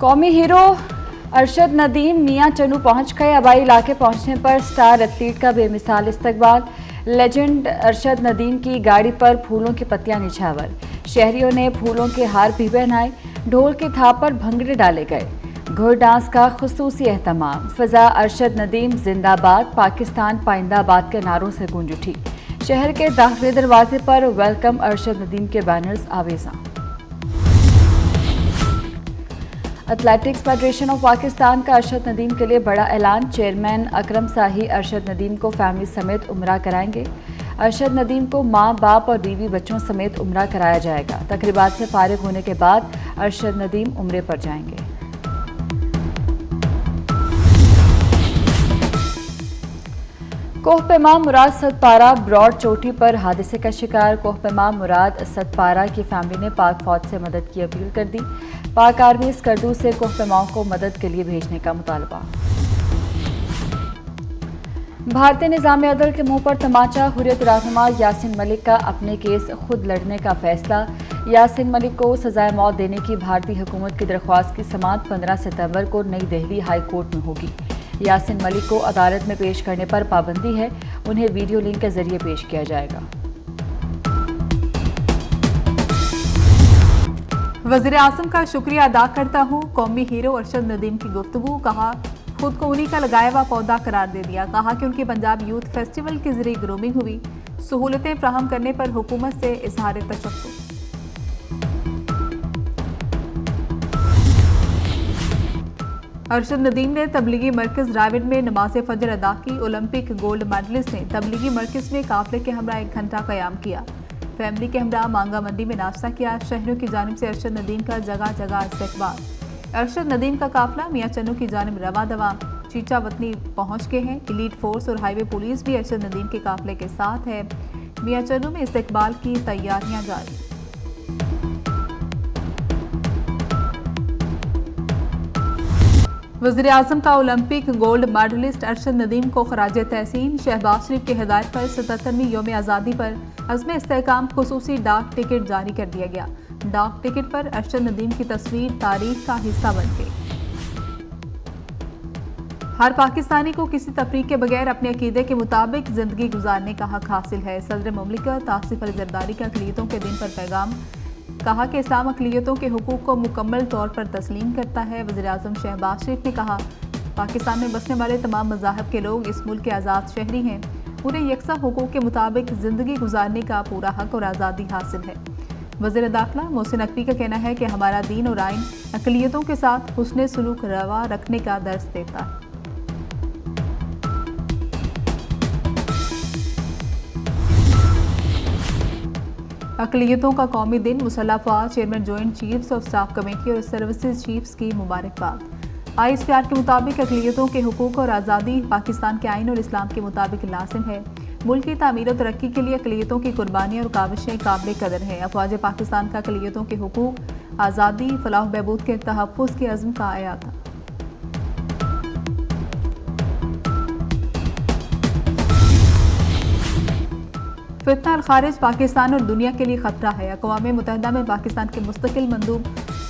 कौमी हीरो अरशद नदीम मियां चन्नू पहुंच गए। हवाई इलाके पहुंचने पर स्टार एथलीट का बेमिसाल इस्तकबाल। लेजेंड अरशद नदीम की गाड़ी पर फूलों की पत्तियां निछावर। शहरियों ने फूलों के हार भी पहनाए। ढोल की थाप पर भंगड़े डाले गए। घोड़ डांस का खुसूसी एहतमाम। फिजा अरशद नदीम जिंदाबाद, पाकिस्तान पाइंदाबाद के नारों से गूंज उठी। शहर के दाखिली दरवाजे पर वेलकम अरशद नदीम के बैनर्स आवेजा। एथलेटिक्स फेडरेशन ऑफ पाकिस्तान का अरशद नदीम के लिए बड़ा ऐलान। चेयरमैन अकरम शाही अरशद नदीम को फैमिली समेत उम्रा कराएंगे। अरशद नदीम को मां, बाप और बीवी बच्चों समेत उम्रा कराया जाएगा। तकरीबात से फारिग होने के बाद अरशद नदीम उम्रे पर जाएंगे। कोहपेमा मुराद सतपारा ब्रॉड चोटी पर हादसे का शिकार। कोहपेमा मुराद सतपारा की फैमिली ने पाक फौज से मदद की अपील कर दी। पाक आर्मी स्कर्दू से कोहपेमाओं को मदद के लिए भेजने का मुतालबा। भारतीय निज़ाम अदल के मुंह पर तमाचा। हुर्रियत रहनुमा यासिन मलिक का अपने केस खुद लड़ने का फैसला। यासिन मलिक को सजाए मौत देने की भारतीय हुकूमत की दरख्वास्त की समाअत 15 सितंबर को नई दिल्ली हाई कोर्ट में होगी। यासिन मलिक को अदालत में पेश करने पर पाबंदी है। उन्हें वीडियो लिंक के जरिए पेश किया जाएगा। वज़ीर आज़म का शुक्रिया अदा करता हूँ। कौमी हीरो अरशद नदीम की गुफ्तगू। कहा खुद को उन्हीं का लगाया हुआ पौधा करार दे दिया। कहा कि उनकी पंजाब यूथ फेस्टिवल के जरिए ग्रूमिंग हुई। सहूलतें फ्राहम करने पर हुकूमत से इजहार तशक्कुर। अरशद नदीम ने तबलीगी मरकज रायविंड में नमाज फजर अदा की। ओलंपिक गोल्ड मेडलिस्ट ने तबलीगी मरकज में काफिले के हमरा 1 घंटा कयाम किया। फैमिली के हमरा मांगा मंडी में नाश्ता किया। शहरों की जानिब से अरशद नदीम का जगह जगह इस्तकबाल। अरशद नदीम का काफिला मियां चन्नू की जानिब रवा दवा चीचा वतनी पहुंच गए हैं। एलीट फोर्स और हाईवे पुलिस भी अरशद नदीम के काफिले के साथ है। मियां चन्नू में इस्तकबाल की तैयारियां जारी। वज़ीर आज़म का Olympic gold medalist Arshad Nadeem को खराज तहसीन। शहबाज शरीफ की हिदायत पर 77वीं यौम आज़ादी पर अज़्म इस्तेहकाम खुसूसी डाक टिकट जारी कर दिया गया। डाक टिकट पर अरशद नदीम की तस्वीर तारीख का हिस्सा बन गई। हर पाकिस्तानी को किसी तफरीक के बगैर अपने अकीदे के मुताबिक जिंदगी गुजारने का हक हासिल है। सदर मुमलिकत आसिफ अली जरदारी का अक़लियतों के दिन पर पैगाम। कहा कि इस्लाम अक़लियतों के हुकूक को मुकम्मल तौर पर तस्लीम करता है। वज़ीर आज़म शहबाज शरीफ ने कहा पाकिस्तान में बसने वाले तमाम मज़ाहब के लोग इस मुल्क के आज़ाद शहरी हैं। उन्हें यकसा हुकूक के मुताबिक ज़िंदगी गुजारने का पूरा हक और आज़ादी हासिल है। वज़ीर दाखिला मोहसिन नकवी का कहना है कि हमारा दीन और आइन अक़लियतों के साथ हुस्ने सुलूक रवा रखने का दर्स देता है। अक़लियतों का कौमी दिन। मुसल्लह फ़ौज chairman joint chiefs of staff committee और सर्विसेज चीफ्स की मुबारकबाद। ISPR के मुताबिक अक़लियतों के हुकूक और आज़ादी पाकिस्तान के आइन और इस्लाम के मुताबिक लाजिम है। मुल्क की तामीर और तरक्की के लिए अक़लियतों की कुर्बानी और काविशें काबिल कदर हैं। अफ़वाज पाकिस्तान का अक़लियतों के हुकूक, आज़ादी, फलाह बहबूद के तहफ़्फ़ुज़ के अज़्म का आया था। फितना अल खारिज पाकिस्तान और दुनिया के लिए खतरा है। अक़वाम मुत्तहिदा में पाकिस्तान के मुस्तकिल मंदूब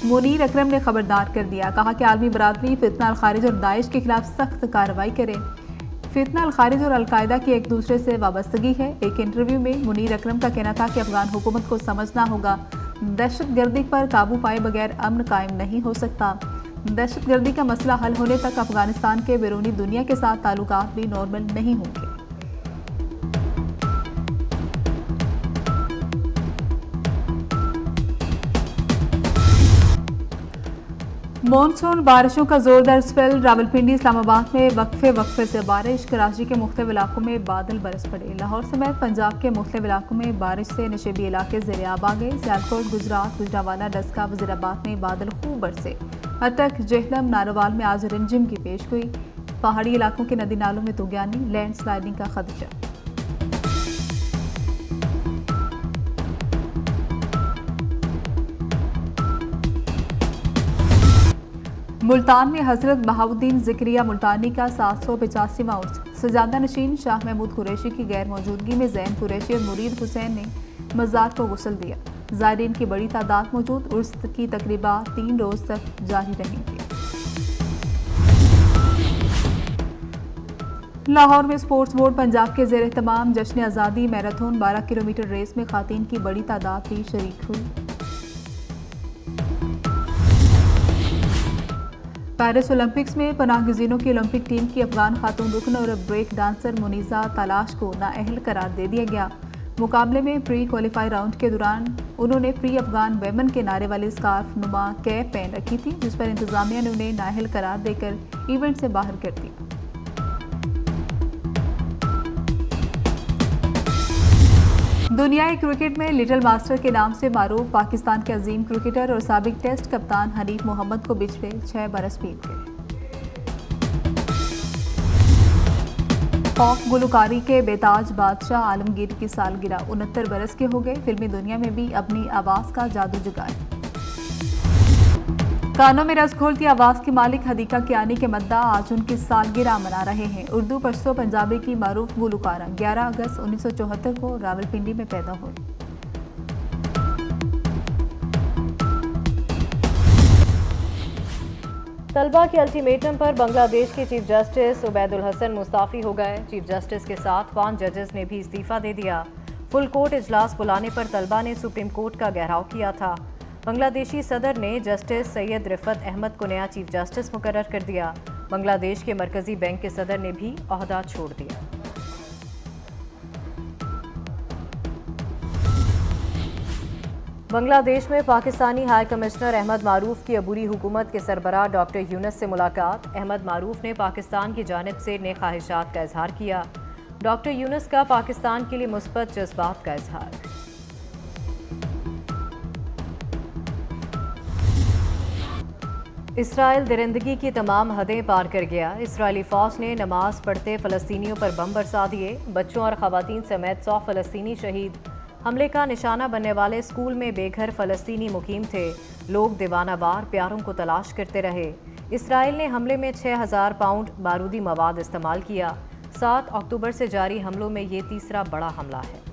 मुनीर अकरम ने खबरदार कर दिया। कहा कि आलमी बरादरी फितना अल खारिज और दाइश के खिलाफ सख्त कार्रवाई करे। फितना अल खारिज और अलकायदा की एक दूसरे से वाबस्तगी है। एक इंटरव्यू में मुनीर अकरम का कहना था कि अफगान हुकूमत को समझना होगा दहशत गर्दी पर काबू पाए बगैर अमन कायम नहीं हो सकता। दहशत गर्दी का मसला हल होने तक अफगानिस्तान के बैरूनी दुनिया के साथ ताल्लुकात भी नॉर्मल नहीं होंगे। मॉनसून बारिशों का जोरदार स्पेल। रावलपिंडी इस्लामाबाद में वक्फे से बारिश। कराची के मुख्तलिफ इलाकों में बादल बरस पड़े। लाहौर समेत पंजाब के मुख्तलिफ इलाकों में बारिश से नशेबी इलाके ज़ेर-ए-आब आ गए। सियालकोट, गुजरात, गुजरांवाला, डस्का, वज़ीराबाद में बादल खूब बरसे। अटक, जेहलम, नारोवाल में आज रिमझिम की पेश हुई। पहाड़ी इलाकों के नदी नालों में तुगयानी, लैंड स्लाइडिंग का खदशा। मुल्तान में हजरत बहाउद्दीन ज़िक्रिया मुल्तानी का 785वां उर्स। सजादा नशीन शाह महमूद कुरैशी की गैर मौजूदगी में ज़ैन कुरैशी और मुरीद हुसैन ने मज़ार को गुस्ल दिया। ज़ायरीन की बड़ी तादाद मौजूद। उर्स की तकरीबा 3 रोज़ तक जारी रहेंगे। लाहौर में स्पोर्ट्स बोर्ड पंजाब के ज़ेर तमाम जश्न आज़ादी मैराथन 12 किलोमीटर रेस में खातीन की बड़ी तादाद भी शरीक हुई। पेरिस ओलंपिक्स में पनाहगज़ीनों की ओलंपिक टीम की अफगान खातून रुकन और ब्रेक डांसर मुनीज़ा तलाश को नाअहल करार दे दिया गया। मुकाबले में प्री क्वालिफाई राउंड के दौरान उन्होंने प्री अफगान वेमन के नारे वाली स्कार्फ नुमा कैप पहन रखी थी, जिस पर इंतजामिया ने उन्हें नाअहल करार देकर इवेंट से बाहर कर दिया। दुनियाई क्रिकेट में लिटिल मास्टर के नाम से मारूफ पाकिस्तान के अजीम क्रिकेटर और साबिक टेस्ट कप्तान हनीफ मोहम्मद को पिछले 6 बरस बीत गए। पॉप गुलकारी के बेताज बादशाह आलमगीर की सालगिरह 69 बरस के हो गए। फिल्मी दुनिया में भी अपनी आवाज़ का जादू जगाए। कानों में रस घोलती आवाज़ की मालिक हदीका कियानी के मद्दा आज उनकी सालगिरह मना रहे हैं। उर्दू पश्तो पंजाबी की मारूफ गुलकारा 11 अगस्त 1974 को रावलपिंडी में पैदा हुई। तलबा के अल्टीमेटम पर बांग्लादेश के चीफ जस्टिस उबैदुल हसन मुस्ताफी हो गए। चीफ जस्टिस के साथ 5 जजेस ने भी इस्तीफा दे दिया। फुल कोर्ट इजलास बुलाने पर तलबा ने सुप्रीम कोर्ट का घेराव किया था। बांग्लादेशी सदर ने जस्टिस सैयद रिफत अहमद को नया चीफ जस्टिस मुकर्रर कर दिया। बांग्लादेश के मरकजी बैंक के सदर ने भी ओहदा छोड़ दिया। बांग्लादेश में पाकिस्तानी हाई कमिश्नर अहमद मारूफ की अबूरी हुकूमत के सरबराह डॉक्टर यूनुस से मुलाकात। अहमद मारूफ ने पाकिस्तान की जानिब से नेक ख्वाहिशात का इजहार किया। डॉक्टर यूनुस का पाकिस्तान के लिए मुस्बत जज्बात का इजहार। इसराइल दरिंदगी की तमाम हदें पार कर गया। इसराइली फौज ने नमाज पढ़ते फ़लस्तीनियों पर बम बरसा दिए। बच्चों और ख़वातीन समेत 100 फ़लस्तीनी शहीद। हमले का निशाना बनने वाले स्कूल में बेघर फ़लस्तीनी मुकीम थे। लोग दीवानावार प्यारों को तलाश करते रहे। इसराइल ने हमले में 6000 पाउंड बारूदी मवाद इस्तेमाल किया। 7 अक्टूबर से जारी हमलों में ये तीसरा बड़ा हमला है।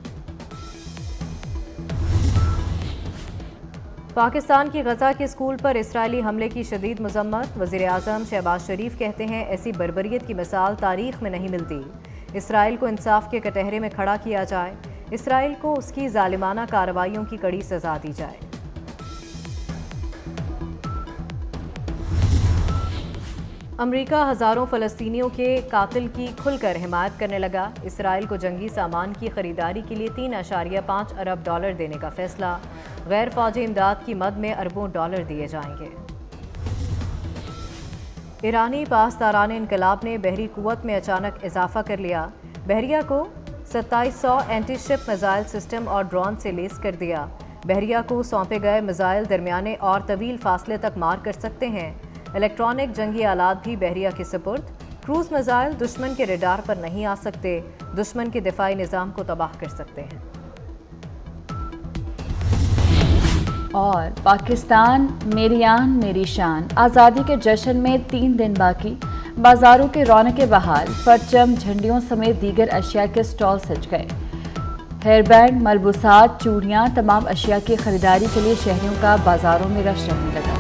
पाकिस्तान की गजा के स्कूल पर इसराइली हमले की शदीद मजम्मत। वज़ीर आज़म शहबाज शरीफ कहते हैं ऐसी बर्बरियत की मिसाल तारीख में नहीं मिलती। इसराइल को इंसाफ के कटहरे में खड़ा किया जाए। इसराइल को उसकी जालिमाना कार्रवाइयों की कड़ी सजा दी जाए। अमरीका हज़ारों फ़लस्तीनियों के कातिल की खुलकर हिमायत करने लगा। इसराइल को जंगी सामान की खरीदारी के लिए $3.5 अरब देने का फैसला। गैर फौजी इमदाद की मद में अरबों डॉलर दिए जाएंगे। ईरानी पासदारान इनकलाब ने बहरी कुव्वत में अचानक इजाफा कर लिया। बहरिया को 2700 एंटी शिप मिसाइल सिस्टम और ड्रोन से लेस कर दिया। बहरिया को सौंपे गए मिसाइल दरमियाने और तवील फासले तक मार कर सकते हैं। इलेक्ट्रॉनिक जंगी आलात भी बहरिया के सुपुर्द। क्रूज मिसाइल दुश्मन के रडार पर नहीं आ सकते, दुश्मन के दिफाई निज़ाम को तबाह कर सकते हैं। और पाकिस्तान मेरी आन मेरी शान आज़ादी के जश्न में 3 दिन बाकी। बाजारों के रौनकें बहाल। परचम, झंडियों समेत दीगर अशिया के स्टॉल सज गए। हेयरबैंड, मलबूसात, चूड़ियाँ, तमाम अशिया की खरीदारी के लिए शहरियों का बाजारों में रश रहने लगा।